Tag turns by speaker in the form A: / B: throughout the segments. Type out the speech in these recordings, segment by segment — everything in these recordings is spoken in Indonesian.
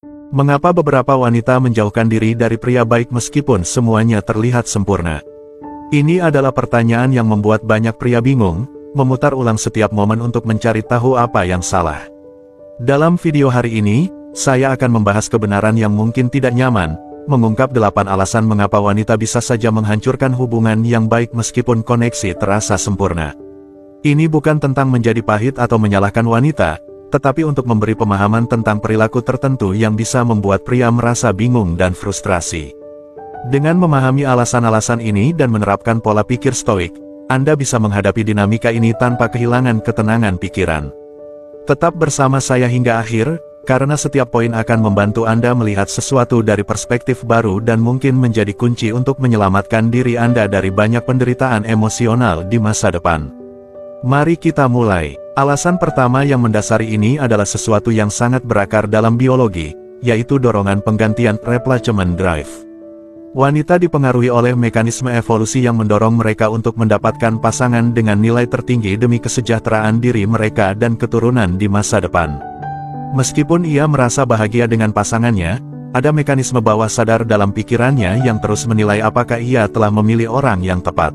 A: Mengapa beberapa wanita menjauhkan diri dari pria baik meskipun semuanya terlihat sempurna? Ini adalah pertanyaan yang membuat banyak pria bingung, memutar ulang setiap momen untuk mencari tahu apa yang salah. Dalam video hari ini, saya akan membahas kebenaran yang mungkin tidak nyaman, mengungkap 8 alasan mengapa wanita bisa saja menghancurkan hubungan yang baik meskipun koneksi terasa sempurna. Ini bukan tentang menjadi pahit atau menyalahkan wanita, tetapi untuk memberi pemahaman tentang perilaku tertentu yang bisa membuat pria merasa bingung dan frustrasi. Dengan memahami alasan-alasan ini dan menerapkan pola pikir stoik, Anda bisa menghadapi dinamika ini tanpa kehilangan ketenangan pikiran. Tetap bersama saya hingga akhir, karena setiap poin akan membantu Anda melihat sesuatu dari perspektif baru dan mungkin menjadi kunci untuk menyelamatkan diri Anda dari banyak penderitaan emosional di masa depan. Mari kita mulai. Alasan pertama yang mendasari ini adalah sesuatu yang sangat berakar dalam biologi, yaitu dorongan penggantian replacement drive. Wanita dipengaruhi oleh mekanisme evolusi yang mendorong mereka untuk mendapatkan pasangan dengan nilai tertinggi demi kesejahteraan diri mereka dan keturunan di masa depan. Meskipun ia merasa bahagia dengan pasangannya, ada mekanisme bawah sadar dalam pikirannya yang terus menilai apakah ia telah memilih orang yang tepat.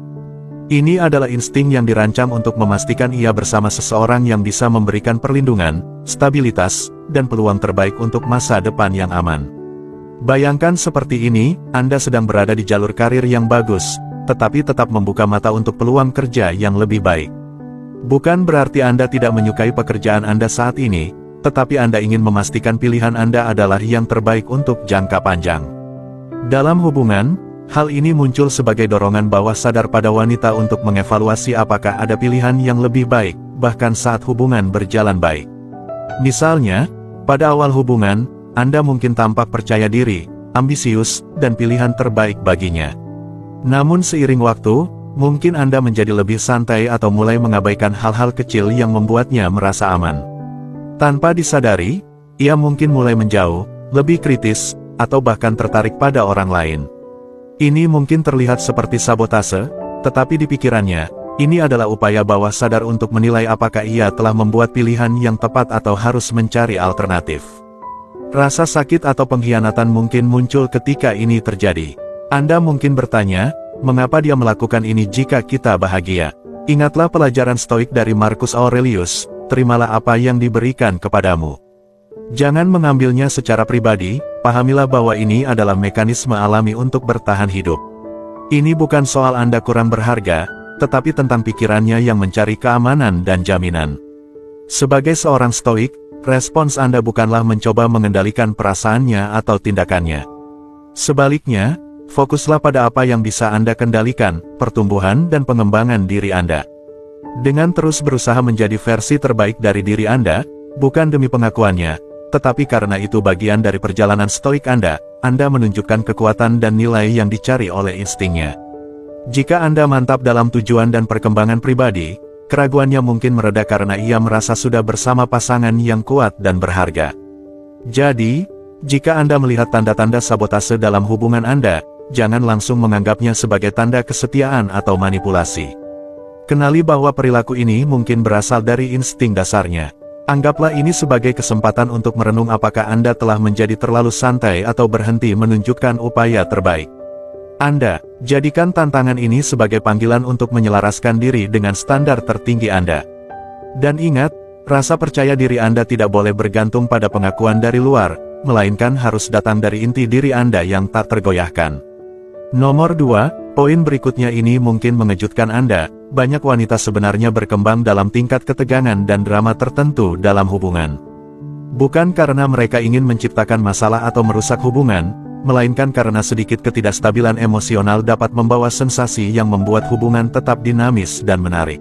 A: Ini adalah insting yang dirancang untuk memastikan ia bersama seseorang yang bisa memberikan perlindungan, stabilitas, dan peluang terbaik untuk masa depan yang aman. Bayangkan seperti ini, Anda sedang berada di jalur karir yang bagus, tetapi tetap membuka mata untuk peluang kerja yang lebih baik. Bukan berarti Anda tidak menyukai pekerjaan Anda saat ini, tetapi Anda ingin memastikan pilihan Anda adalah yang terbaik untuk jangka panjang. Dalam hubungan, hal ini muncul sebagai dorongan bawah sadar pada wanita untuk mengevaluasi apakah ada pilihan yang lebih baik, bahkan saat hubungan berjalan baik. Misalnya, pada awal hubungan, Anda mungkin tampak percaya diri, ambisius, dan pilihan terbaik baginya. Namun seiring waktu, mungkin Anda menjadi lebih santai atau mulai mengabaikan hal-hal kecil yang membuatnya merasa aman. Tanpa disadari, ia mungkin mulai menjauh, lebih kritis, atau bahkan tertarik pada orang lain. Ini mungkin terlihat seperti sabotase, tetapi di pikirannya, ini adalah upaya bawah sadar untuk menilai apakah ia telah membuat pilihan yang tepat atau harus mencari alternatif. Rasa sakit atau pengkhianatan mungkin muncul ketika ini terjadi. Anda mungkin bertanya, mengapa dia melakukan ini jika kita bahagia? Ingatlah pelajaran stoik dari Marcus Aurelius, terimalah apa yang diberikan kepadamu. Jangan mengambilnya secara pribadi, pahamilah bahwa ini adalah mekanisme alami untuk bertahan hidup. Ini bukan soal Anda kurang berharga, tetapi tentang pikirannya yang mencari keamanan dan jaminan. Sebagai seorang stoik, respons Anda bukanlah mencoba mengendalikan perasaannya atau tindakannya. Sebaliknya, fokuslah pada apa yang bisa Anda kendalikan, pertumbuhan dan pengembangan diri Anda. Dengan terus berusaha menjadi versi terbaik dari diri Anda, bukan demi pengakuannya, tetapi karena itu bagian dari perjalanan stoik Anda menunjukkan kekuatan dan nilai yang dicari oleh instingnya. Jika Anda mantap dalam tujuan dan perkembangan pribadi, keraguannya mungkin mereda karena ia merasa sudah bersama pasangan yang kuat dan berharga. Jadi, jika Anda melihat tanda-tanda sabotase dalam hubungan Anda, jangan langsung menganggapnya sebagai tanda kesetiaan atau manipulasi. Kenali bahwa perilaku ini mungkin berasal dari insting dasarnya. Anggaplah ini sebagai kesempatan untuk merenung apakah Anda telah menjadi terlalu santai atau berhenti menunjukkan upaya terbaik. Anda, jadikan tantangan ini sebagai panggilan untuk menyelaraskan diri dengan standar tertinggi Anda. Dan ingat, rasa percaya diri Anda tidak boleh bergantung pada pengakuan dari luar, melainkan harus datang dari inti diri Anda yang tak tergoyahkan. Nomor 2, poin berikutnya ini mungkin mengejutkan Anda. Banyak wanita sebenarnya berkembang dalam tingkat ketegangan dan drama tertentu dalam hubungan. Bukan karena mereka ingin menciptakan masalah atau merusak hubungan, melainkan karena sedikit ketidakstabilan emosional dapat membawa sensasi yang membuat hubungan tetap dinamis dan menarik.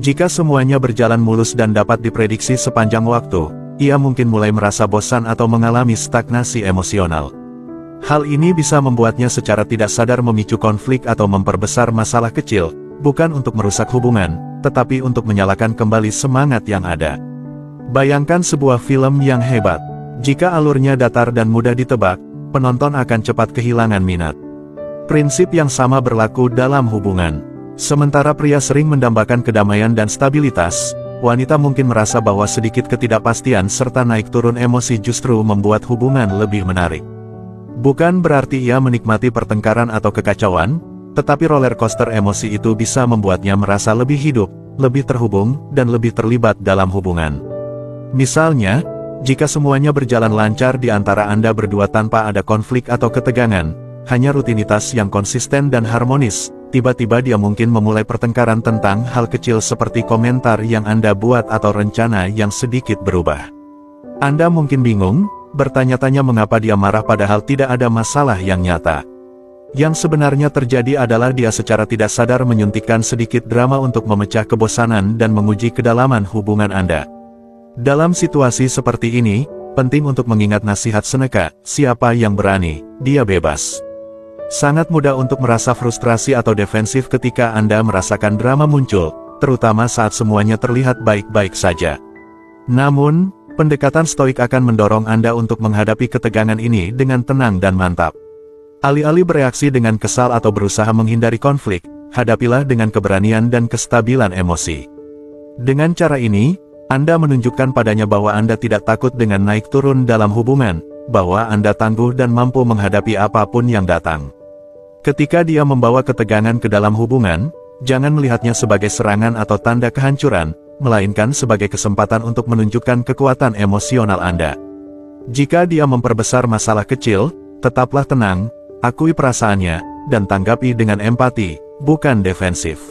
A: Jika semuanya berjalan mulus dan dapat diprediksi sepanjang waktu, ia mungkin mulai merasa bosan atau mengalami stagnasi emosional. Hal ini bisa membuatnya secara tidak sadar memicu konflik atau memperbesar masalah kecil, bukan untuk merusak hubungan, tetapi untuk menyalakan kembali semangat yang ada. Bayangkan sebuah film yang hebat. Jika alurnya datar dan mudah ditebak, penonton akan cepat kehilangan minat. Prinsip yang sama berlaku dalam hubungan. Sementara pria sering mendambakan kedamaian dan stabilitas, wanita mungkin merasa bahwa sedikit ketidakpastian serta naik turun emosi justru membuat hubungan lebih menarik. Bukan berarti ia menikmati pertengkaran atau kekacauan, tetapi roller coaster emosi itu bisa membuatnya merasa lebih hidup, lebih terhubung, dan lebih terlibat dalam hubungan. Misalnya, jika semuanya berjalan lancar di antara Anda berdua tanpa ada konflik atau ketegangan, hanya rutinitas yang konsisten dan harmonis, tiba-tiba dia mungkin memulai pertengkaran tentang hal kecil seperti komentar yang Anda buat atau rencana yang sedikit berubah. Anda mungkin bingung, bertanya-tanya mengapa dia marah padahal tidak ada masalah yang nyata. Yang sebenarnya terjadi adalah dia secara tidak sadar menyuntikkan sedikit drama untuk memecah kebosanan dan menguji kedalaman hubungan Anda. Dalam situasi seperti ini, penting untuk mengingat nasihat Seneca, siapa yang berani, dia bebas. Sangat mudah untuk merasa frustrasi atau defensif ketika Anda merasakan drama muncul, terutama saat semuanya terlihat baik-baik saja. Namun, pendekatan stoik akan mendorong Anda untuk menghadapi ketegangan ini dengan tenang dan mantap. Alih-alih bereaksi dengan kesal atau berusaha menghindari konflik, hadapilah dengan keberanian dan kestabilan emosi. Dengan cara ini, Anda menunjukkan padanya bahwa Anda tidak takut dengan naik turun dalam hubungan, bahwa Anda tangguh dan mampu menghadapi apapun yang datang. Ketika dia membawa ketegangan ke dalam hubungan, jangan melihatnya sebagai serangan atau tanda kehancuran, melainkan sebagai kesempatan untuk menunjukkan kekuatan emosional Anda. Jika dia memperbesar masalah kecil, tetaplah tenang, akui perasaannya, dan tanggapi dengan empati, bukan defensif.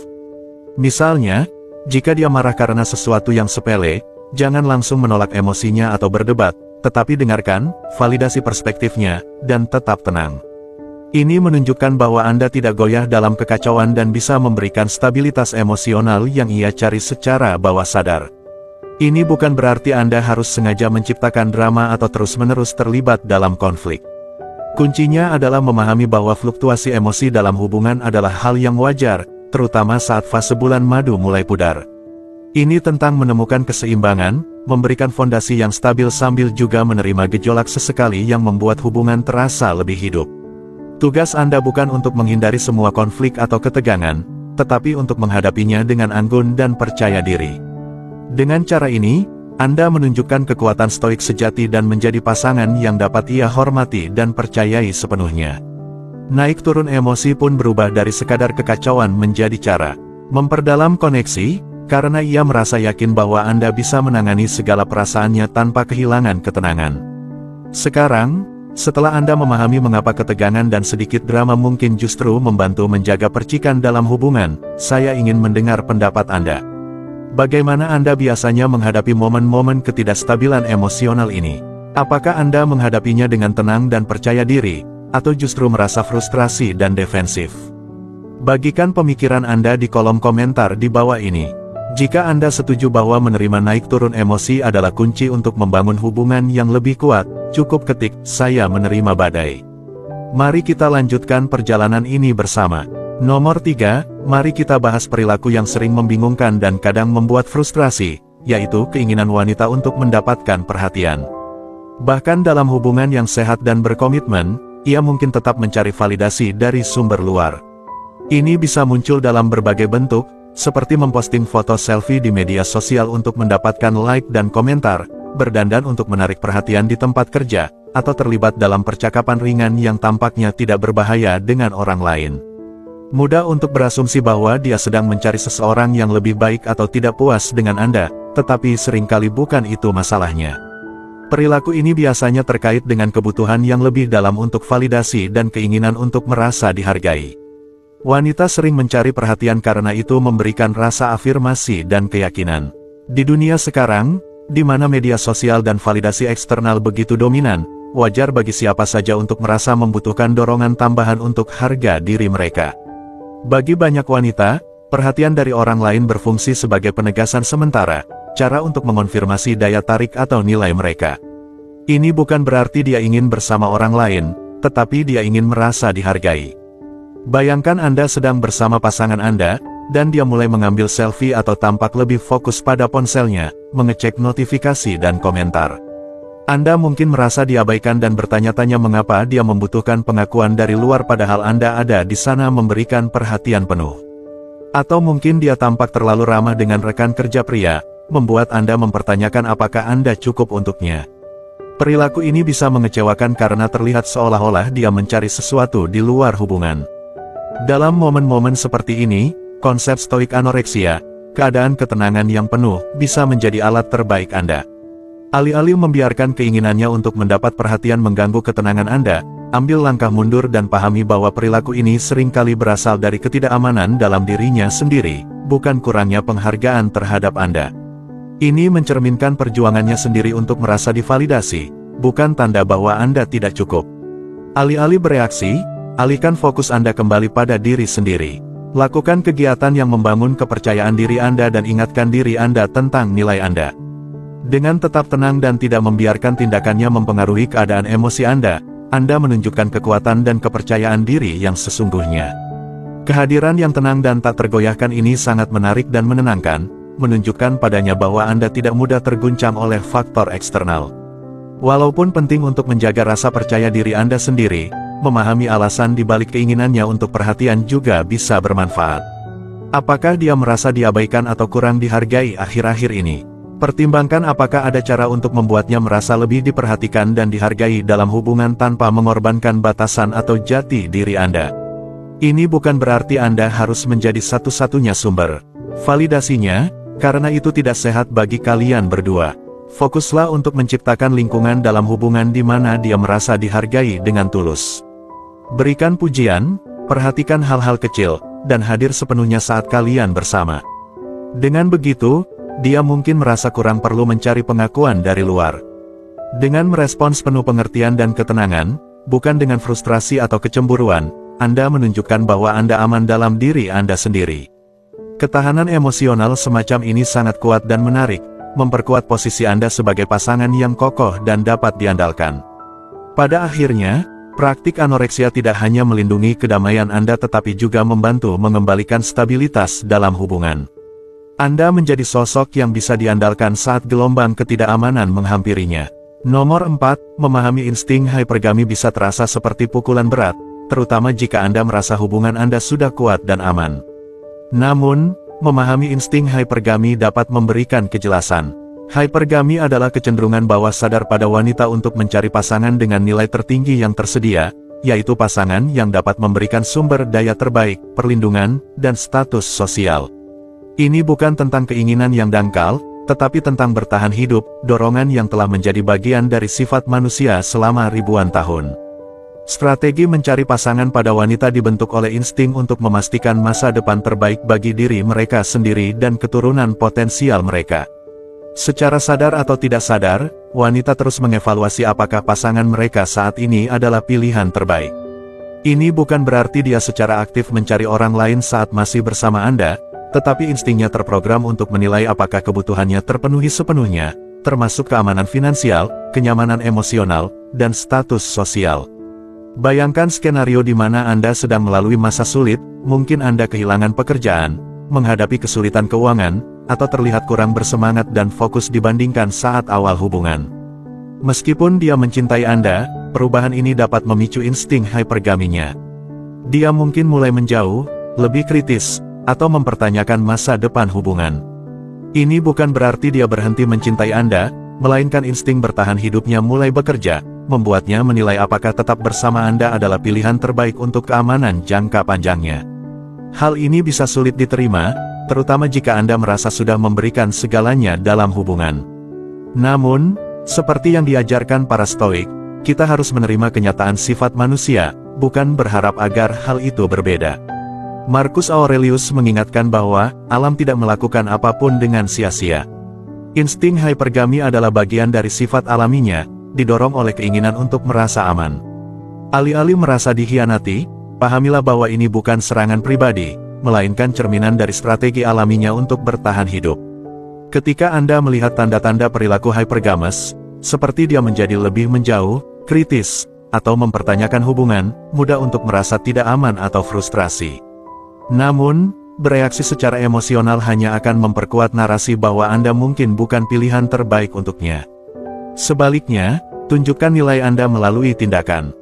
A: Misalnya, jika dia marah karena sesuatu yang sepele, jangan langsung menolak emosinya atau berdebat, tetapi dengarkan, validasi perspektifnya, dan tetap tenang. Ini menunjukkan bahwa Anda tidak goyah dalam kekacauan dan bisa memberikan stabilitas emosional yang ia cari secara bawah sadar. Ini bukan berarti Anda harus sengaja menciptakan drama atau terus-menerus terlibat dalam konflik. Kuncinya adalah memahami bahwa fluktuasi emosi dalam hubungan adalah hal yang wajar, terutama saat fase bulan madu mulai pudar. Ini tentang menemukan keseimbangan, memberikan fondasi yang stabil sambil juga menerima gejolak sesekali yang membuat hubungan terasa lebih hidup. Tugas Anda bukan untuk menghindari semua konflik atau ketegangan, tetapi untuk menghadapinya dengan anggun dan percaya diri. Dengan cara ini, Anda menunjukkan kekuatan stoik sejati dan menjadi pasangan yang dapat ia hormati dan percayai sepenuhnya. Naik turun emosi pun berubah dari sekadar kekacauan menjadi cara memperdalam koneksi, karena ia merasa yakin bahwa Anda bisa menangani segala perasaannya tanpa kehilangan ketenangan. Sekarang, setelah Anda memahami mengapa ketegangan dan sedikit drama mungkin justru membantu menjaga percikan dalam hubungan, saya ingin mendengar pendapat Anda. Bagaimana Anda biasanya menghadapi momen-momen ketidakstabilan emosional ini? Apakah Anda menghadapinya dengan tenang dan percaya diri, atau justru merasa frustrasi dan defensif? Bagikan pemikiran Anda di kolom komentar di bawah ini. Jika Anda setuju bahwa menerima naik turun emosi adalah kunci untuk membangun hubungan yang lebih kuat, cukup ketik, "Saya menerima badai." Mari kita lanjutkan perjalanan ini bersama. Nomor 3, mari kita bahas perilaku yang sering membingungkan dan kadang membuat frustrasi, yaitu keinginan wanita untuk mendapatkan perhatian. Bahkan dalam hubungan yang sehat dan berkomitmen, ia mungkin tetap mencari validasi dari sumber luar. Ini bisa muncul dalam berbagai bentuk, seperti memposting foto selfie di media sosial untuk mendapatkan like dan komentar, berdandan untuk menarik perhatian di tempat kerja, atau terlibat dalam percakapan ringan yang tampaknya tidak berbahaya dengan orang lain. Mudah untuk berasumsi bahwa dia sedang mencari seseorang yang lebih baik atau tidak puas dengan Anda, tetapi seringkali bukan itu masalahnya. Perilaku ini biasanya terkait dengan kebutuhan yang lebih dalam untuk validasi dan keinginan untuk merasa dihargai. Wanita sering mencari perhatian karena itu memberikan rasa afirmasi dan keyakinan. Di dunia sekarang, di mana media sosial dan validasi eksternal begitu dominan, wajar bagi siapa saja untuk merasa membutuhkan dorongan tambahan untuk harga diri mereka. Bagi banyak wanita, perhatian dari orang lain berfungsi sebagai penegasan sementara, cara untuk mengonfirmasi daya tarik atau nilai mereka. Ini bukan berarti dia ingin bersama orang lain, tetapi dia ingin merasa dihargai. Bayangkan Anda sedang bersama pasangan Anda, dan dia mulai mengambil selfie atau tampak lebih fokus pada ponselnya, mengecek notifikasi dan komentar. Anda mungkin merasa diabaikan dan bertanya-tanya mengapa dia membutuhkan pengakuan dari luar padahal Anda ada di sana memberikan perhatian penuh. Atau mungkin dia tampak terlalu ramah dengan rekan kerja pria, membuat Anda mempertanyakan apakah Anda cukup untuknya. Perilaku ini bisa mengecewakan karena terlihat seolah-olah dia mencari sesuatu di luar hubungan. Dalam momen-momen seperti ini, konsep stoik anoreksia, keadaan ketenangan yang penuh, bisa menjadi alat terbaik Anda. Alih-alih membiarkan keinginannya untuk mendapat perhatian mengganggu ketenangan Anda, ambil langkah mundur dan pahami bahwa perilaku ini seringkali berasal dari ketidakamanan dalam dirinya sendiri, bukan kurangnya penghargaan terhadap Anda. Ini mencerminkan perjuangannya sendiri untuk merasa divalidasi, bukan tanda bahwa Anda tidak cukup. Alih-alih bereaksi, alihkan fokus Anda kembali pada diri sendiri. Lakukan kegiatan yang membangun kepercayaan diri Anda dan ingatkan diri Anda tentang nilai Anda. Dengan tetap tenang dan tidak membiarkan tindakannya mempengaruhi keadaan emosi Anda menunjukkan kekuatan dan kepercayaan diri yang sesungguhnya. Kehadiran yang tenang dan tak tergoyahkan ini sangat menarik dan menenangkan, menunjukkan padanya bahwa Anda tidak mudah terguncang oleh faktor eksternal. Walaupun penting untuk menjaga rasa percaya diri Anda sendiri, memahami alasan di balik keinginannya untuk perhatian juga bisa bermanfaat. Apakah dia merasa diabaikan atau kurang dihargai akhir-akhir ini? Pertimbangkan apakah ada cara untuk membuatnya merasa lebih diperhatikan dan dihargai dalam hubungan tanpa mengorbankan batasan atau jati diri Anda. Ini bukan berarti Anda harus menjadi satu-satunya sumber validasinya, karena itu tidak sehat bagi kalian berdua. Fokuslah untuk menciptakan lingkungan dalam hubungan di mana dia merasa dihargai dengan tulus. Berikan pujian, perhatikan hal-hal kecil, dan hadir sepenuhnya saat kalian bersama. Dengan begitu, dia mungkin merasa kurang perlu mencari pengakuan dari luar. Dengan merespons penuh pengertian dan ketenangan, bukan dengan frustrasi atau kecemburuan, Anda menunjukkan bahwa Anda aman dalam diri Anda sendiri. Ketahanan emosional semacam ini sangat kuat dan menarik, memperkuat posisi Anda sebagai pasangan yang kokoh dan dapat diandalkan. Pada akhirnya, praktik anoreksia tidak hanya melindungi kedamaian Anda tetapi juga membantu mengembalikan stabilitas dalam hubungan. Anda menjadi sosok yang bisa diandalkan saat gelombang ketidakamanan menghampirinya. Nomor 4, memahami insting hypergami bisa terasa seperti pukulan berat, terutama jika Anda merasa hubungan Anda sudah kuat dan aman. Namun, memahami insting hypergami dapat memberikan kejelasan. Hypergami adalah kecenderungan bawah sadar pada wanita untuk mencari pasangan dengan nilai tertinggi yang tersedia, yaitu pasangan yang dapat memberikan sumber daya terbaik, perlindungan, dan status sosial. Ini bukan tentang keinginan yang dangkal, tetapi tentang bertahan hidup, dorongan yang telah menjadi bagian dari sifat manusia selama ribuan tahun. Strategi mencari pasangan pada wanita dibentuk oleh insting untuk memastikan masa depan terbaik bagi diri mereka sendiri dan keturunan potensial mereka. Secara sadar atau tidak sadar, wanita terus mengevaluasi apakah pasangan mereka saat ini adalah pilihan terbaik. Ini bukan berarti dia secara aktif mencari orang lain saat masih bersama Anda, tetapi instingnya terprogram untuk menilai apakah kebutuhannya terpenuhi sepenuhnya, termasuk keamanan finansial, kenyamanan emosional, dan status sosial. Bayangkan skenario di mana Anda sedang melalui masa sulit, mungkin Anda kehilangan pekerjaan, menghadapi kesulitan keuangan, atau terlihat kurang bersemangat dan fokus dibandingkan saat awal hubungan. Meskipun dia mencintai Anda, perubahan ini dapat memicu insting hypergaminya. Dia mungkin mulai menjauh, lebih kritis, atau mempertanyakan masa depan hubungan. Ini bukan berarti dia berhenti mencintai Anda, melainkan insting bertahan hidupnya mulai bekerja, membuatnya menilai apakah tetap bersama Anda adalah pilihan terbaik untuk keamanan jangka panjangnya. Hal ini bisa sulit diterima, terutama jika Anda merasa sudah memberikan segalanya dalam hubungan. Namun, seperti yang diajarkan para stoik, kita harus menerima kenyataan sifat manusia, bukan berharap agar hal itu berbeda. Marcus Aurelius mengingatkan bahwa, alam tidak melakukan apapun dengan sia-sia. Insting hypergami adalah bagian dari sifat alaminya, didorong oleh keinginan untuk merasa aman. Alih-alih merasa dikhianati, pahamilah bahwa ini bukan serangan pribadi, melainkan cerminan dari strategi alaminya untuk bertahan hidup. Ketika Anda melihat tanda-tanda perilaku hypergamus, seperti dia menjadi lebih menjauh, kritis, atau mempertanyakan hubungan, mudah untuk merasa tidak aman atau frustrasi. Namun, bereaksi secara emosional hanya akan memperkuat narasi bahwa Anda mungkin bukan pilihan terbaik untuknya. Sebaliknya, tunjukkan nilai Anda melalui tindakan.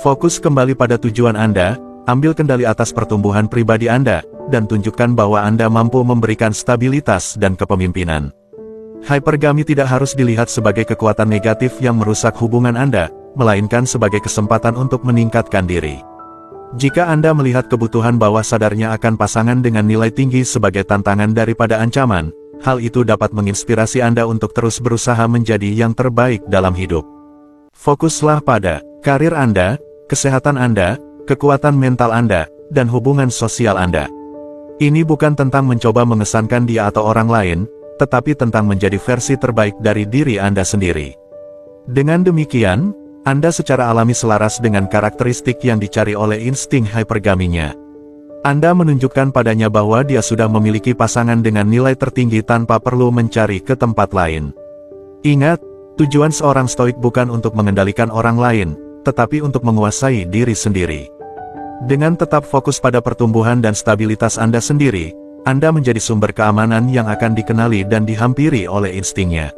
A: Fokus kembali pada tujuan Anda, ambil kendali atas pertumbuhan pribadi Anda, dan tunjukkan bahwa Anda mampu memberikan stabilitas dan kepemimpinan. Hypergamy tidak harus dilihat sebagai kekuatan negatif yang merusak hubungan Anda, melainkan sebagai kesempatan untuk meningkatkan diri. Jika Anda melihat kebutuhan bawah sadarnya akan pasangan dengan nilai tinggi sebagai tantangan daripada ancaman, hal itu dapat menginspirasi Anda untuk terus berusaha menjadi yang terbaik dalam hidup. Fokuslah pada karir Anda, kesehatan Anda, kekuatan mental Anda, dan hubungan sosial Anda. Ini bukan tentang mencoba mengesankan dia atau orang lain, tetapi tentang menjadi versi terbaik dari diri Anda sendiri. Dengan demikian, Anda secara alami selaras dengan karakteristik yang dicari oleh insting hypergaminya. Anda menunjukkan padanya bahwa dia sudah memiliki pasangan dengan nilai tertinggi tanpa perlu mencari ke tempat lain. Ingat, tujuan seorang stoik bukan untuk mengendalikan orang lain, tetapi untuk menguasai diri sendiri. Dengan tetap fokus pada pertumbuhan dan stabilitas Anda sendiri, Anda menjadi sumber keamanan yang akan dikenali dan dihampiri oleh instingnya.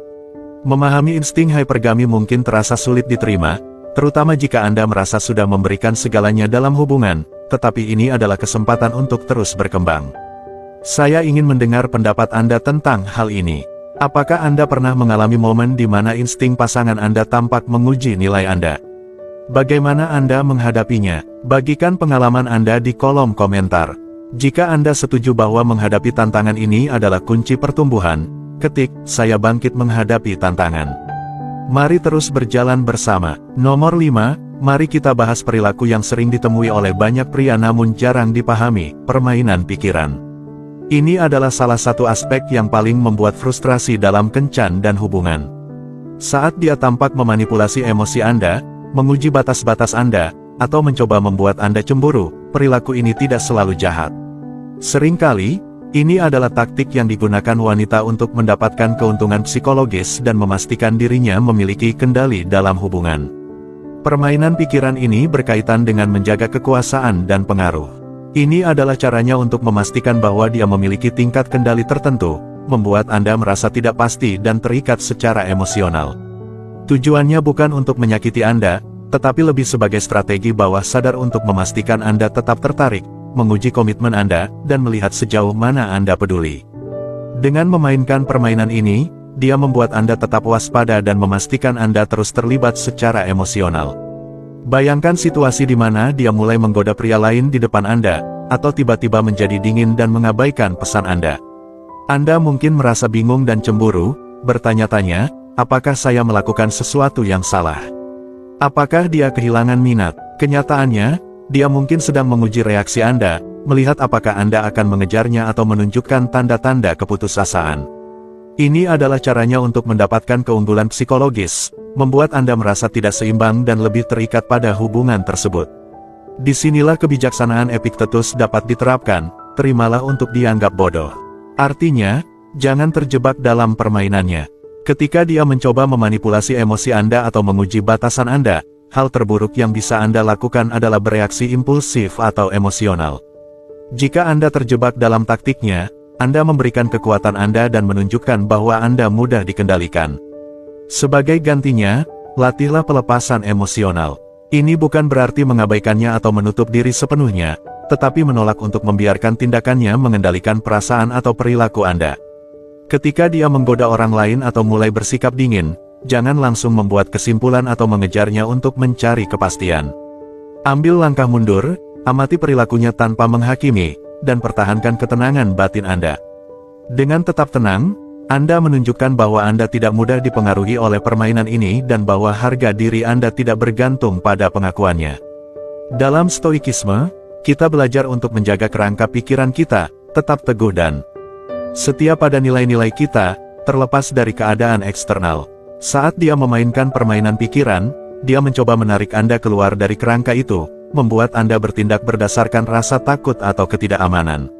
A: Memahami insting hypergami mungkin terasa sulit diterima, terutama jika Anda merasa sudah memberikan segalanya dalam hubungan, tetapi ini adalah kesempatan untuk terus berkembang. Saya ingin mendengar pendapat Anda tentang hal ini. Apakah Anda pernah mengalami momen di mana insting pasangan Anda tampak menguji nilai Anda? Bagaimana Anda menghadapinya? Bagikan pengalaman Anda di kolom komentar. Jika Anda setuju bahwa menghadapi tantangan ini adalah kunci pertumbuhan, ketik, "Saya bangkit menghadapi tantangan." Mari terus berjalan bersama. Nomor 5, mari kita bahas perilaku yang sering ditemui oleh banyak pria namun jarang dipahami, permainan pikiran. Ini adalah salah satu aspek yang paling membuat frustrasi dalam kencan dan hubungan. Saat dia tampak memanipulasi emosi Anda, menguji batas-batas Anda, atau mencoba membuat Anda cemburu, perilaku ini tidak selalu jahat. Seringkali, ini adalah taktik yang digunakan wanita untuk mendapatkan keuntungan psikologis dan memastikan dirinya memiliki kendali dalam hubungan. Permainan pikiran ini berkaitan dengan menjaga kekuasaan dan pengaruh. Ini adalah caranya untuk memastikan bahwa dia memiliki tingkat kendali tertentu, membuat Anda merasa tidak pasti dan terikat secara emosional. Tujuannya bukan untuk menyakiti Anda, tetapi lebih sebagai strategi bawah sadar untuk memastikan Anda tetap tertarik, menguji komitmen Anda, dan melihat sejauh mana Anda peduli. Dengan memainkan permainan ini, dia membuat Anda tetap waspada dan memastikan Anda terus terlibat secara emosional. Bayangkan situasi di mana dia mulai menggoda pria lain di depan Anda, atau tiba-tiba menjadi dingin dan mengabaikan pesan Anda. Anda mungkin merasa bingung dan cemburu, bertanya-tanya, apakah saya melakukan sesuatu yang salah? Apakah dia kehilangan minat? Kenyataannya, dia mungkin sedang menguji reaksi Anda, melihat apakah Anda akan mengejarnya atau menunjukkan tanda-tanda keputusasaan. Ini adalah caranya untuk mendapatkan keunggulan psikologis, membuat Anda merasa tidak seimbang dan lebih terikat pada hubungan tersebut. Disinilah kebijaksanaan Epictetus dapat diterapkan, terimalah untuk dianggap bodoh. Artinya, jangan terjebak dalam permainannya. Ketika dia mencoba memanipulasi emosi Anda atau menguji batasan Anda, hal terburuk yang bisa Anda lakukan adalah bereaksi impulsif atau emosional. Jika Anda terjebak dalam taktiknya, Anda memberikan kekuatan Anda dan menunjukkan bahwa Anda mudah dikendalikan. Sebagai gantinya, latihlah pelepasan emosional. Ini bukan berarti mengabaikannya atau menutup diri sepenuhnya, tetapi menolak untuk membiarkan tindakannya mengendalikan perasaan atau perilaku Anda. Ketika dia menggoda orang lain atau mulai bersikap dingin, jangan langsung membuat kesimpulan atau mengejarnya untuk mencari kepastian. Ambil langkah mundur, amati perilakunya tanpa menghakimi, dan pertahankan ketenangan batin Anda. Dengan tetap tenang, Anda menunjukkan bahwa Anda tidak mudah dipengaruhi oleh permainan ini dan bahwa harga diri Anda tidak bergantung pada pengakuannya. Dalam stoikisme, kita belajar untuk menjaga kerangka pikiran kita, tetap teguh dan setia pada nilai-nilai kita, terlepas dari keadaan eksternal. Saat dia memainkan permainan pikiran, dia mencoba menarik Anda keluar dari kerangka itu, membuat Anda bertindak berdasarkan rasa takut atau ketidakamanan.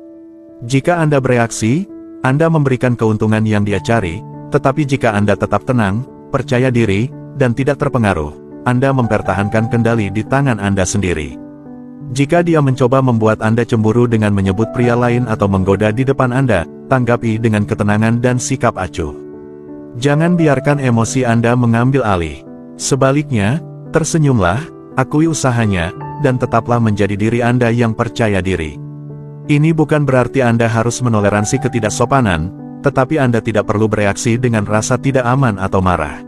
A: Jika Anda bereaksi, Anda memberikan keuntungan yang dia cari, tetapi jika Anda tetap tenang, percaya diri, dan tidak terpengaruh, Anda mempertahankan kendali di tangan Anda sendiri. Jika dia mencoba membuat Anda cemburu dengan menyebut pria lain atau menggoda di depan Anda, tanggapi dengan ketenangan dan sikap acuh. Jangan biarkan emosi Anda mengambil alih. Sebaliknya, tersenyumlah, akui usahanya, dan tetaplah menjadi diri Anda yang percaya diri. Ini bukan berarti Anda harus menoleransi ketidaksopanan, tetapi Anda tidak perlu bereaksi dengan rasa tidak aman atau marah.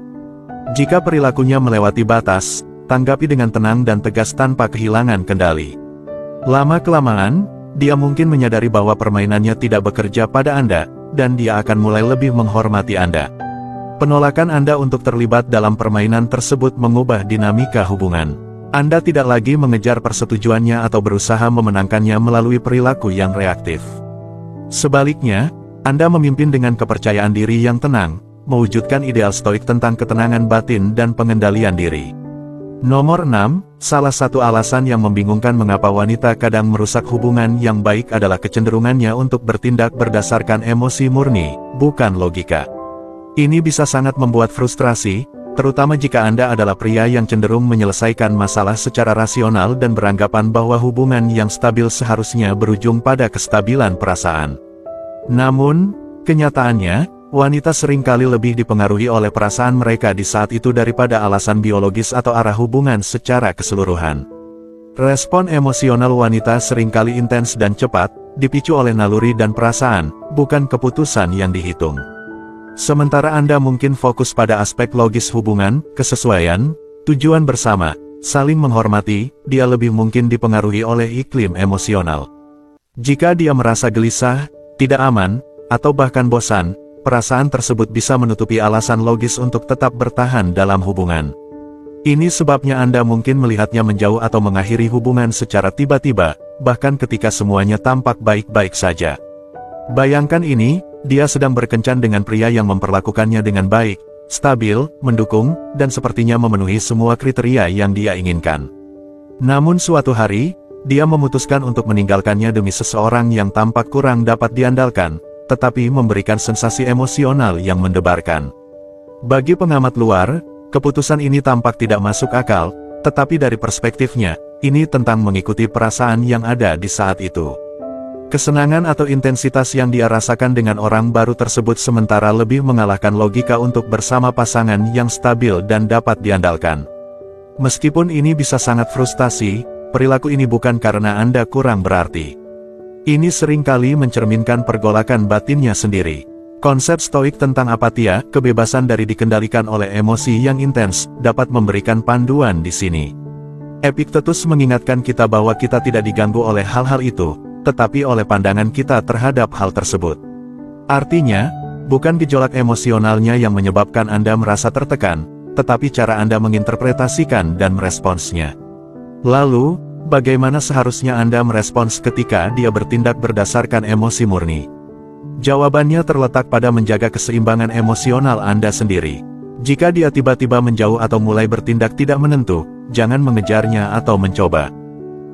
A: Jika perilakunya melewati batas, tanggapi dengan tenang dan tegas tanpa kehilangan kendali. Lama-kelamaan, dia mungkin menyadari bahwa permainannya tidak bekerja pada Anda, dan dia akan mulai lebih menghormati Anda. Penolakan Anda untuk terlibat dalam permainan tersebut mengubah dinamika hubungan. Anda tidak lagi mengejar persetujuannya atau berusaha memenangkannya melalui perilaku yang reaktif. Sebaliknya, Anda memimpin dengan kepercayaan diri yang tenang, mewujudkan ideal stoik tentang ketenangan batin dan pengendalian diri. Nomor 6, salah satu alasan yang membingungkan mengapa wanita kadang merusak hubungan yang baik adalah kecenderungannya untuk bertindak berdasarkan emosi murni, bukan logika. Ini bisa sangat membuat frustrasi, terutama jika Anda adalah pria yang cenderung menyelesaikan masalah secara rasional dan beranggapan bahwa hubungan yang stabil seharusnya berujung pada kestabilan perasaan. Namun, kenyataannya, wanita seringkali lebih dipengaruhi oleh perasaan mereka di saat itu daripada alasan biologis atau arah hubungan secara keseluruhan. Respon emosional wanita seringkali intens dan cepat, dipicu oleh naluri dan perasaan, bukan keputusan yang dihitung. Sementara Anda mungkin fokus pada aspek logis hubungan, kesesuaian, tujuan bersama, saling menghormati, dia lebih mungkin dipengaruhi oleh iklim emosional. Jika dia merasa gelisah, tidak aman, atau bahkan bosan, perasaan tersebut bisa menutupi alasan logis untuk tetap bertahan dalam hubungan. Ini sebabnya Anda mungkin melihatnya menjauh atau mengakhiri hubungan secara tiba-tiba, bahkan ketika semuanya tampak baik-baik saja. Bayangkan ini, dia sedang berkencan dengan pria yang memperlakukannya dengan baik, stabil, mendukung, dan sepertinya memenuhi semua kriteria yang dia inginkan. Namun suatu hari, dia memutuskan untuk meninggalkannya demi seseorang yang tampak kurang dapat diandalkan, tetapi memberikan sensasi emosional yang mendebarkan. Bagi pengamat luar, keputusan ini tampak tidak masuk akal, tetapi dari perspektifnya, ini tentang mengikuti perasaan yang ada di saat itu. Kesenangan atau intensitas yang dia rasakan dengan orang baru tersebut sementara lebih mengalahkan logika untuk bersama pasangan yang stabil dan dapat diandalkan. Meskipun ini bisa sangat frustasi, perilaku ini bukan karena Anda kurang berarti. Ini seringkali mencerminkan pergolakan batinnya sendiri. Konsep stoik tentang apatia, kebebasan dari dikendalikan oleh emosi yang intens, dapat memberikan panduan di sini. Epictetus mengingatkan kita bahwa kita tidak diganggu oleh hal-hal itu, tetapi oleh pandangan kita terhadap hal tersebut. Artinya, bukan gejolak emosionalnya yang menyebabkan Anda merasa tertekan, tetapi cara Anda menginterpretasikan dan meresponsnya. Lalu, bagaimana seharusnya Anda merespons ketika dia bertindak berdasarkan emosi murni? Jawabannya terletak pada menjaga keseimbangan emosional Anda sendiri. Jika dia tiba-tiba menjauh atau mulai bertindak tidak menentu, jangan mengejarnya atau mencoba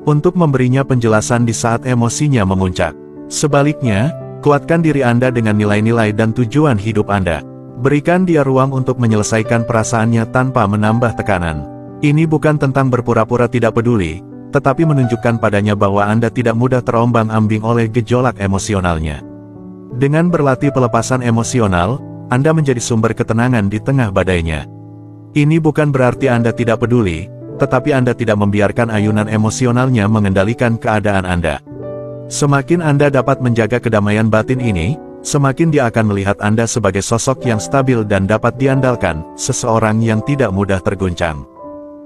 A: untuk memberinya penjelasan di saat emosinya memuncak. Sebaliknya, kuatkan diri Anda dengan nilai-nilai dan tujuan hidup Anda. Berikan dia ruang untuk menyelesaikan perasaannya tanpa menambah tekanan. Ini bukan tentang berpura-pura tidak peduli, tetapi menunjukkan padanya bahwa Anda tidak mudah terombang-ambing oleh gejolak emosionalnya. Dengan berlatih pelepasan emosional, Anda menjadi sumber ketenangan di tengah badainya. Ini bukan berarti Anda tidak peduli, tetapi Anda tidak membiarkan ayunan emosionalnya mengendalikan keadaan Anda. Semakin Anda dapat menjaga kedamaian batin ini, semakin dia akan melihat Anda sebagai sosok yang stabil dan dapat diandalkan, seseorang yang tidak mudah terguncang.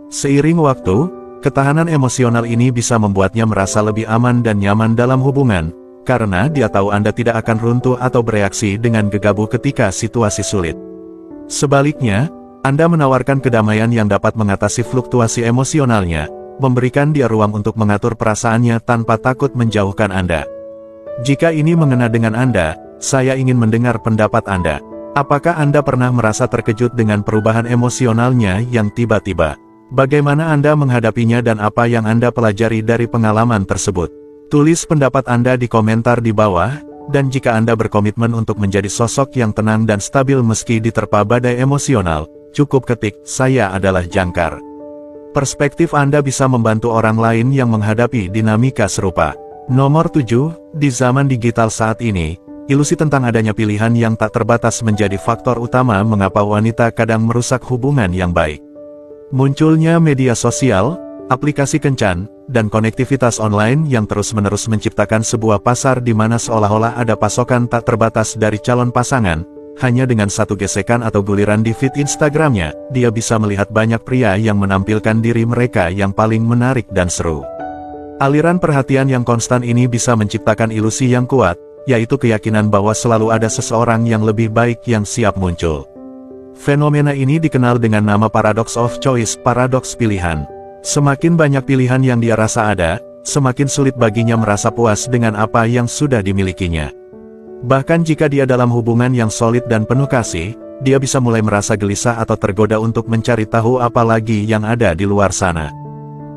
A: Seiring waktu, ketahanan emosional ini bisa membuatnya merasa lebih aman dan nyaman dalam hubungan, karena dia tahu Anda tidak akan runtuh atau bereaksi dengan gegabah ketika situasi sulit. Sebaliknya, Anda menawarkan kedamaian yang dapat mengatasi fluktuasi emosionalnya, memberikan dia ruang untuk mengatur perasaannya tanpa takut menjauhkan Anda. Jika ini mengena dengan Anda, saya ingin mendengar pendapat Anda. Apakah Anda pernah merasa terkejut dengan perubahan emosionalnya yang tiba-tiba? Bagaimana Anda menghadapinya dan apa yang Anda pelajari dari pengalaman tersebut? Tulis pendapat Anda di komentar di bawah, dan jika Anda berkomitmen untuk menjadi sosok yang tenang dan stabil meski diterpa badai emosional, cukup ketik, "Saya adalah jangkar." Perspektif Anda bisa membantu orang lain yang menghadapi dinamika serupa. Nomor 7, di zaman digital saat ini, ilusi tentang adanya pilihan yang tak terbatas menjadi faktor utama mengapa wanita kadang merusak hubungan yang baik. Munculnya media sosial, aplikasi kencan, dan konektivitas online yang terus-menerus menciptakan sebuah pasar di mana seolah-olah ada pasokan tak terbatas dari calon pasangan. Hanya dengan satu gesekan atau guliran di feed Instagramnya, dia bisa melihat banyak pria yang menampilkan diri mereka yang paling menarik dan seru. Aliran perhatian yang konstan ini bisa menciptakan ilusi yang kuat, yaitu keyakinan bahwa selalu ada seseorang yang lebih baik yang siap muncul. Fenomena ini dikenal dengan nama paradox of choice, paradoks pilihan. Semakin banyak pilihan yang dia rasa ada, semakin sulit baginya merasa puas dengan apa yang sudah dimilikinya. Bahkan jika dia dalam hubungan yang solid dan penuh kasih, dia bisa mulai merasa gelisah atau tergoda untuk mencari tahu apa lagi yang ada di luar sana.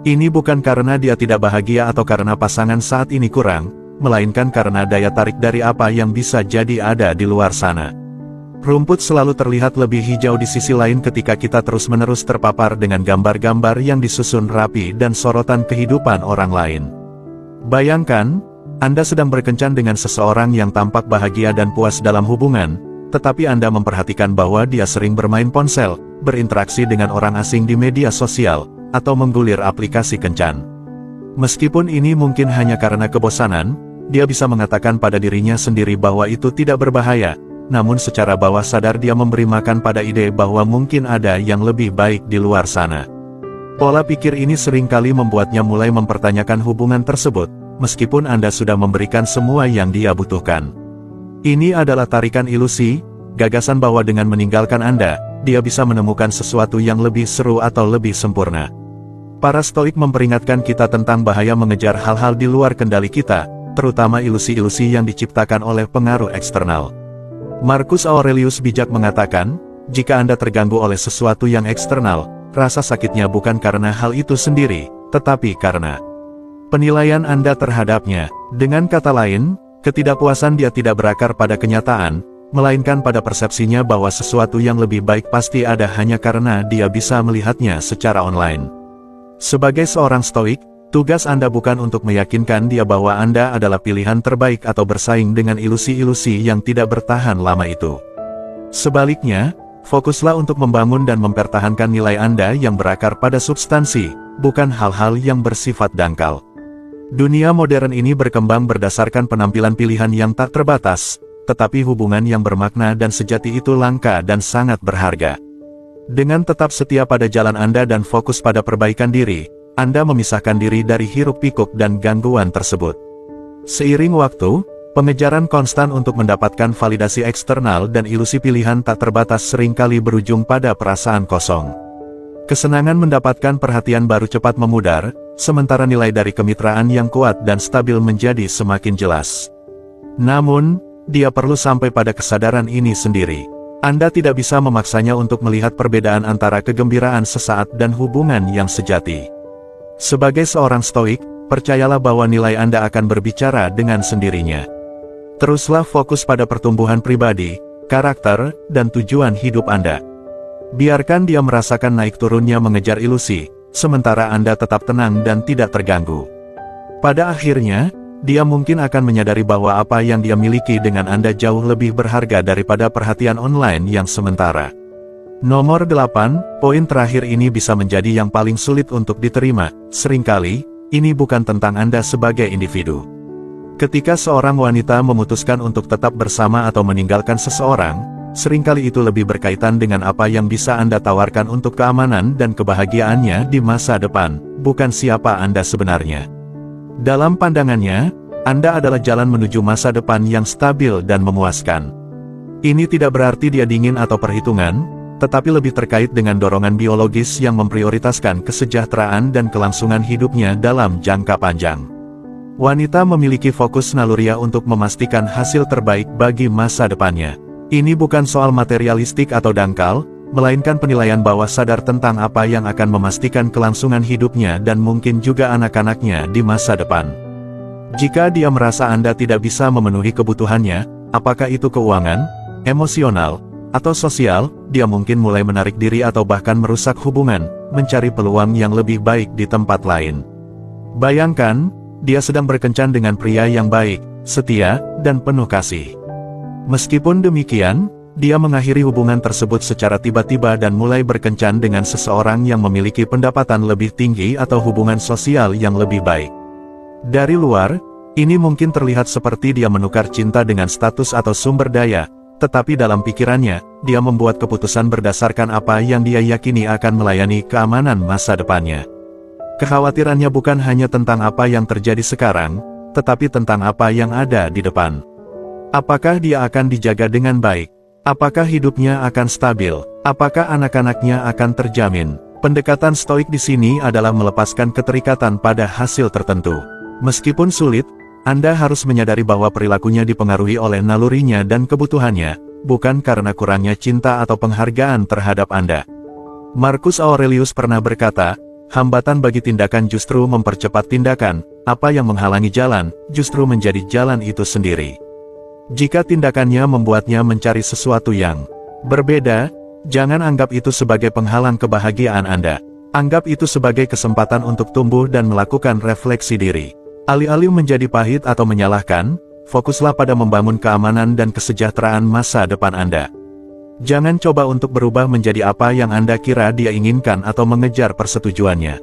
A: Ini bukan karena dia tidak bahagia atau karena pasangan saat ini kurang, melainkan karena daya tarik dari apa yang bisa jadi ada di luar sana. Rumput selalu terlihat lebih hijau di sisi lain ketika kita terus-menerus terpapar dengan gambar-gambar yang disusun rapi dan sorotan kehidupan orang lain. Bayangkan, Anda sedang berkencan dengan seseorang yang tampak bahagia dan puas dalam hubungan, tetapi Anda memperhatikan bahwa dia sering bermain ponsel, berinteraksi dengan orang asing di media sosial, atau menggulir aplikasi kencan. Meskipun ini mungkin hanya karena kebosanan, dia bisa mengatakan pada dirinya sendiri bahwa itu tidak berbahaya, namun secara bawah sadar dia memberi makan pada ide bahwa mungkin ada yang lebih baik di luar sana. Pola pikir ini seringkali membuatnya mulai mempertanyakan hubungan tersebut, meskipun Anda sudah memberikan semua yang dia butuhkan. Ini adalah tarikan ilusi, gagasan bahwa dengan meninggalkan Anda, dia bisa menemukan sesuatu yang lebih seru atau lebih sempurna. Para Stoik memperingatkan kita tentang bahaya mengejar hal-hal di luar kendali kita, terutama ilusi-ilusi yang diciptakan oleh pengaruh eksternal. Marcus Aurelius bijak mengatakan, jika Anda terganggu oleh sesuatu yang eksternal, rasa sakitnya bukan karena hal itu sendiri, tetapi karena penilaian Anda terhadapnya. Dengan kata lain, ketidakpuasan dia tidak berakar pada kenyataan, melainkan pada persepsinya bahwa sesuatu yang lebih baik pasti ada hanya karena dia bisa melihatnya secara online. Sebagai seorang Stoik, tugas Anda bukan untuk meyakinkan dia bahwa Anda adalah pilihan terbaik atau bersaing dengan ilusi-ilusi yang tidak bertahan lama itu. Sebaliknya, fokuslah untuk membangun dan mempertahankan nilai Anda yang berakar pada substansi, bukan hal-hal yang bersifat dangkal. Dunia modern ini berkembang berdasarkan penampilan pilihan yang tak terbatas, tetapi hubungan yang bermakna dan sejati itu langka dan sangat berharga. Dengan tetap setia pada jalan Anda dan fokus pada perbaikan diri, Anda memisahkan diri dari hiruk-pikuk dan gangguan tersebut. Seiring waktu, pengejaran konstan untuk mendapatkan validasi eksternal dan ilusi pilihan tak terbatas seringkali berujung pada perasaan kosong. Kesenangan mendapatkan perhatian baru cepat memudar, sementara nilai dari kemitraan yang kuat dan stabil menjadi semakin jelas. Namun, dia perlu sampai pada kesadaran ini sendiri. Anda tidak bisa memaksanya untuk melihat perbedaan antara kegembiraan sesaat dan hubungan yang sejati. Sebagai seorang Stoik, percayalah bahwa nilai Anda akan berbicara dengan sendirinya. Teruslah fokus pada pertumbuhan pribadi, karakter, dan tujuan hidup Anda. Biarkan dia merasakan naik turunnya mengejar ilusi, sementara Anda tetap tenang dan tidak terganggu. Pada akhirnya, dia mungkin akan menyadari bahwa apa yang dia miliki dengan Anda jauh lebih berharga daripada perhatian online yang sementara. Nomor 8, poin terakhir ini bisa menjadi yang paling sulit untuk diterima. Seringkali, ini bukan tentang Anda sebagai individu. Ketika seorang wanita memutuskan untuk tetap bersama atau meninggalkan seseorang, seringkali itu lebih berkaitan dengan apa yang bisa Anda tawarkan untuk keamanan dan kebahagiaannya di masa depan, bukan siapa Anda sebenarnya. Dalam pandangannya, Anda adalah jalan menuju masa depan yang stabil dan memuaskan. Ini tidak berarti dia dingin atau perhitungan, tetapi lebih terkait dengan dorongan biologis yang memprioritaskan kesejahteraan dan kelangsungan hidupnya dalam jangka panjang. Wanita memiliki fokus naluriah untuk memastikan hasil terbaik bagi masa depannya. Ini bukan soal materialistik atau dangkal, melainkan penilaian bawah sadar tentang apa yang akan memastikan kelangsungan hidupnya dan mungkin juga anak-anaknya di masa depan. Jika dia merasa Anda tidak bisa memenuhi kebutuhannya, apakah itu keuangan, emosional, atau sosial, dia mungkin mulai menarik diri atau bahkan merusak hubungan, mencari peluang yang lebih baik di tempat lain. Bayangkan, dia sedang berkencan dengan pria yang baik, setia, dan penuh kasih. Meskipun demikian, dia mengakhiri hubungan tersebut secara tiba-tiba dan mulai berkencan dengan seseorang yang memiliki pendapatan lebih tinggi atau hubungan sosial yang lebih baik. Dari luar, ini mungkin terlihat seperti dia menukar cinta dengan status atau sumber daya, tetapi dalam pikirannya, dia membuat keputusan berdasarkan apa yang dia yakini akan melayani keamanan masa depannya. Kekhawatirannya bukan hanya tentang apa yang terjadi sekarang, tetapi tentang apa yang ada di depan. Apakah dia akan dijaga dengan baik? Apakah hidupnya akan stabil? Apakah anak-anaknya akan terjamin? Pendekatan stoik di sini adalah melepaskan keterikatan pada hasil tertentu. Meskipun sulit, Anda harus menyadari bahwa perilakunya dipengaruhi oleh nalurinya dan kebutuhannya, bukan karena kurangnya cinta atau penghargaan terhadap Anda. Marcus Aurelius pernah berkata, hambatan bagi tindakan justru mempercepat tindakan, apa yang menghalangi jalan, justru menjadi jalan itu sendiri. Jika tindakannya membuatnya mencari sesuatu yang berbeda, jangan anggap itu sebagai penghalang kebahagiaan Anda. Anggap itu sebagai kesempatan untuk tumbuh dan melakukan refleksi diri. Alih-alih menjadi pahit atau menyalahkan, fokuslah pada membangun keamanan dan kesejahteraan masa depan Anda. Jangan coba untuk berubah menjadi apa yang Anda kira dia inginkan atau mengejar persetujuannya.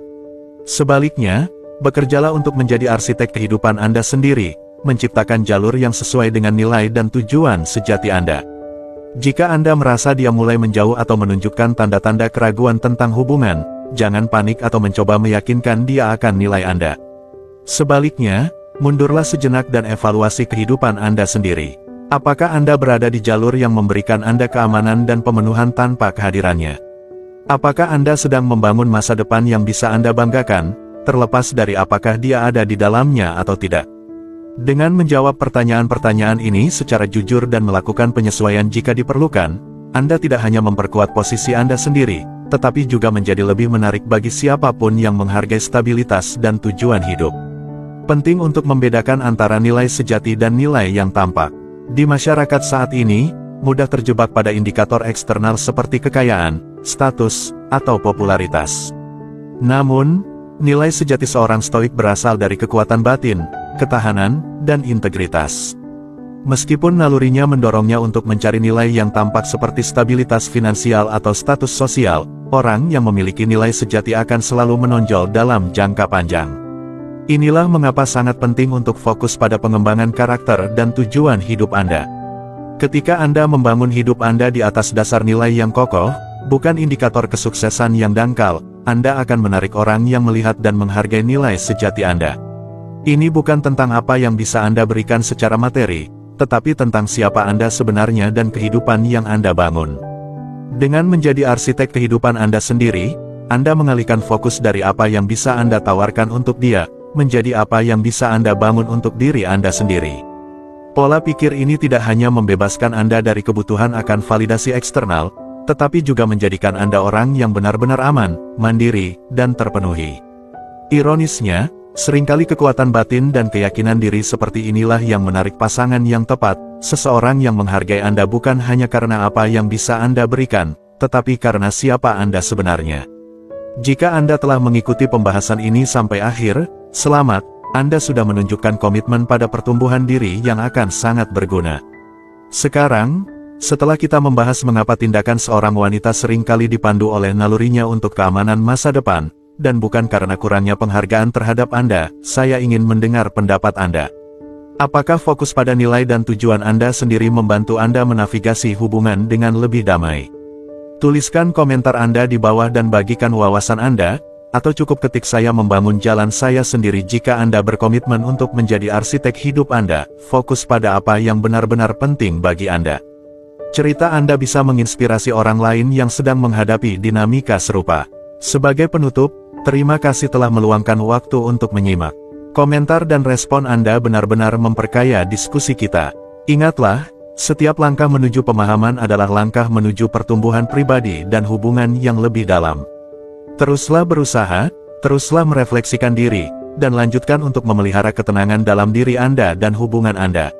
A: Sebaliknya, bekerjalah untuk menjadi arsitek kehidupan Anda sendiri, menciptakan jalur yang sesuai dengan nilai dan tujuan sejati Anda. Jika Anda merasa dia mulai menjauh atau menunjukkan tanda-tanda keraguan tentang hubungan, jangan panik atau mencoba meyakinkan dia akan nilai Anda. Sebaliknya, mundurlah sejenak dan evaluasi kehidupan Anda sendiri. Apakah Anda berada di jalur yang memberikan Anda keamanan dan pemenuhan tanpa kehadirannya? Apakah Anda sedang membangun masa depan yang bisa Anda banggakan, terlepas dari apakah dia ada di dalamnya atau tidak? Dengan menjawab pertanyaan-pertanyaan ini secara jujur dan melakukan penyesuaian jika diperlukan, Anda tidak hanya memperkuat posisi Anda sendiri, tetapi juga menjadi lebih menarik bagi siapapun yang menghargai stabilitas dan tujuan hidup. Penting untuk membedakan antara nilai sejati dan nilai yang tampak. Di masyarakat saat ini, mudah terjebak pada indikator eksternal seperti kekayaan, status, atau popularitas. Namun, nilai sejati seorang stoik berasal dari kekuatan batin, ketahanan, dan integritas. Meskipun nalurinya mendorongnya untuk mencari nilai yang tampak seperti stabilitas finansial atau status sosial, orang yang memiliki nilai sejati akan selalu menonjol dalam jangka panjang. Inilah mengapa sangat penting untuk fokus pada pengembangan karakter dan tujuan hidup Anda. Ketika Anda membangun hidup Anda di atas dasar nilai yang kokoh, bukan indikator kesuksesan yang dangkal, Anda akan menarik orang yang melihat dan menghargai nilai sejati Anda. Ini bukan tentang apa yang bisa Anda berikan secara materi, tetapi tentang siapa Anda sebenarnya dan kehidupan yang Anda bangun. Dengan menjadi arsitek kehidupan Anda sendiri, Anda mengalihkan fokus dari apa yang bisa Anda tawarkan untuk dia, menjadi apa yang bisa Anda bangun untuk diri Anda sendiri. Pola pikir ini tidak hanya membebaskan Anda dari kebutuhan akan validasi eksternal, tetapi juga menjadikan Anda orang yang benar-benar aman, mandiri, dan terpenuhi. Ironisnya, seringkali kekuatan batin dan keyakinan diri seperti inilah yang menarik pasangan yang tepat, seseorang yang menghargai Anda bukan hanya karena apa yang bisa Anda berikan, tetapi karena siapa Anda sebenarnya. Jika Anda telah mengikuti pembahasan ini sampai akhir, selamat, Anda sudah menunjukkan komitmen pada pertumbuhan diri yang akan sangat berguna. Sekarang, setelah kita membahas mengapa tindakan seorang wanita seringkali dipandu oleh nalurinya untuk keamanan masa depan, dan bukan karena kurangnya penghargaan terhadap Anda, saya ingin mendengar pendapat Anda. Apakah fokus pada nilai dan tujuan Anda sendiri membantu Anda menavigasi hubungan dengan lebih damai? Tuliskan komentar Anda di bawah dan bagikan wawasan Anda, atau cukup ketik saya membangun jalan saya sendiri jika Anda berkomitmen untuk menjadi arsitek hidup Anda, fokus pada apa yang benar-benar penting bagi Anda. Cerita Anda bisa menginspirasi orang lain yang sedang menghadapi dinamika serupa. Sebagai penutup, terima kasih telah meluangkan waktu untuk menyimak. Komentar dan respon Anda benar-benar memperkaya diskusi kita. Ingatlah, setiap langkah menuju pemahaman adalah langkah menuju pertumbuhan pribadi dan hubungan yang lebih dalam. Teruslah berusaha, teruslah merefleksikan diri, dan lanjutkan untuk memelihara ketenangan dalam diri Anda dan hubungan Anda.